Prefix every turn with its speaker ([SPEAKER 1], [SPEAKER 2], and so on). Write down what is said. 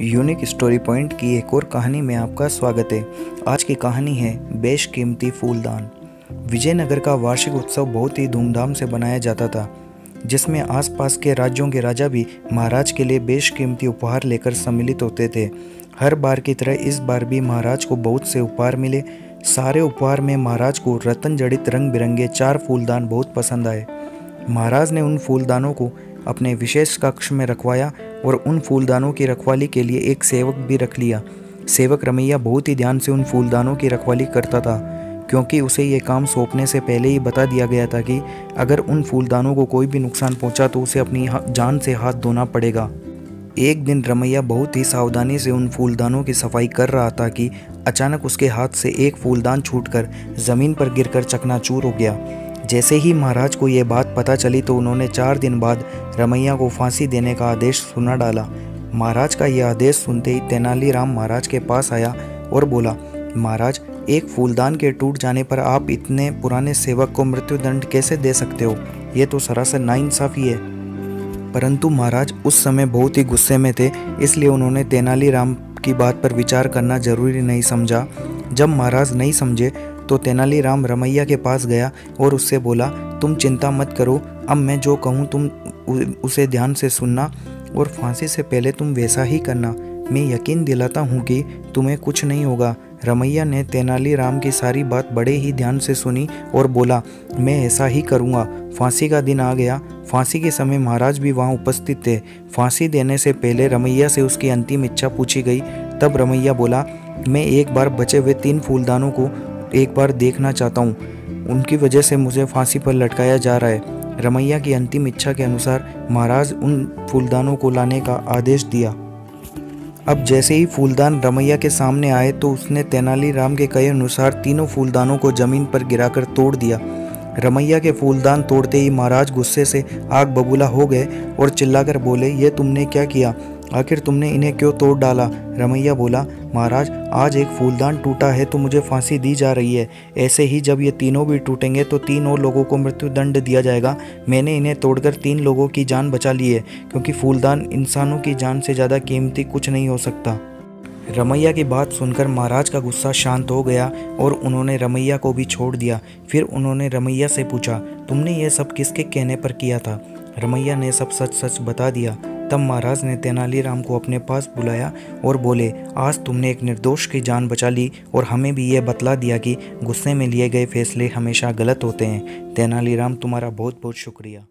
[SPEAKER 1] Unique story point की एक और कहानी में आपका स्वागत है। आज की कहानी है बेशकीमती फूलदान। विजयनगर का वार्षिक उत्सव बहुत ही धूमधाम से बनाया जाता था, जिसमें आसपास के राज्यों के राजा भी महाराज के लिए बेशकीमती उपहार लेकर सम्मिलित होते थे। हर बार की तरह इस बार भी महाराज को बहुत से उपहार मिले। सारे उपहार में महाराज को रत्न जड़ित रंग बिरंगे 4 फूलदान बहुत पसंद आए। महाराज ने उन फूलदानों को अपने विशेष कक्ष में रखवाया और उन फूलदानों की रखवाली के लिए एक सेवक भी रख लिया। सेवक रमैया बहुत ही ध्यान से उन फूलदानों की रखवाली करता था, क्योंकि उसे ये काम सौंपने से पहले ही बता दिया गया था कि अगर उन फूलदानों को कोई भी नुकसान पहुंचा तो उसे अपनी जान से हाथ धोना पड़ेगा। एक दिन रमैया बहुत ही सावधानी से उन फूलदानों की सफाई कर रहा था कि अचानक उसके हाथ से एक फूलदान छूटकर ज़मीन पर गिरकर चकनाचूर हो गया। जैसे ही महाराज को ये बात पता चली तो उन्होंने 4 दिन बाद रमैया को फांसी देने का आदेश सुना डाला। महाराज का यह आदेश सुनते ही तेनालीराम महाराज के पास आया और बोला, महाराज, एक फूलदान के टूट जाने पर आप इतने पुराने सेवक को मृत्युदंड कैसे दे सकते हो? ये तो सरासर नाइंसाफ़ी है। परंतु महाराज उस समय बहुत ही गुस्से में थे, इसलिए उन्होंने तेनालीराम की बात पर विचार करना जरूरी नहीं समझा। जब महाराज नहीं समझे तो तेनालीराम रमैया के पास गया और उससे बोला, तुम चिंता मत करो, अब मैं जो कहूँ तुम उसे ध्यान से सुनना और फांसी से पहले तुम वैसा ही करना। मैं यकीन दिलाता हूँ कि तुम्हें कुछ नहीं होगा। रमैया ने तेनालीराम की सारी बात बड़े ही ध्यान से सुनी और बोला, मैं ऐसा ही करूँगा। फांसी का दिन आ गया। फांसी के समय महाराज भी वहाँ उपस्थित थे। फांसी देने से पहले रमैया से उसकी अंतिम इच्छा पूछी गई। तब रमैया बोला, मैं एक बार बचे हुए 3 फूलदानों को एक बार देखना चाहता हूँ, उनकी वजह से मुझे फांसी पर लटकाया जा रहा है। रमैया की अंतिम इच्छा के अनुसार महाराज उन फूलदानों को लाने का आदेश दिया। अब जैसे ही फूलदान रमैया के सामने आए तो उसने तेनालीराम के कहे अनुसार तीनों फूलदानों को जमीन पर गिराकर तोड़ दिया। रमैया के फूलदान तोड़ते ही महाराज गुस्से से आग बबूला हो गए और चिल्लाकर बोले, ये तुमने क्या किया? आखिर तुमने इन्हें क्यों तोड़ डाला? रमैया बोला, महाराज, आज एक फूलदान टूटा है तो मुझे फांसी दी जा रही है। ऐसे ही जब ये तीनों भी टूटेंगे तो 3 और लोगों को मृत्युदंड दिया जाएगा। मैंने इन्हें तोड़कर 3 लोगों की जान बचा ली है, क्योंकि फूलदान इंसानों की जान से ज़्यादा कीमती कुछ नहीं हो सकता। रमैया की बात सुनकर महाराज का गुस्सा शांत हो गया और उन्होंने रमैया को भी छोड़ दिया। फिर उन्होंने रमैया से पूछा, तुमने ये सब किसके कहने पर किया था? रमैया ने सब सच सच बता दिया। तब महाराज ने तेनालीराम को अपने पास बुलाया और बोले, आज तुमने एक निर्दोष की जान बचा ली और हमें भी ये बतला दिया कि गुस्से में लिए गए फैसले हमेशा गलत होते हैं। तेनालीराम, तुम्हारा बहुत बहुत शुक्रिया।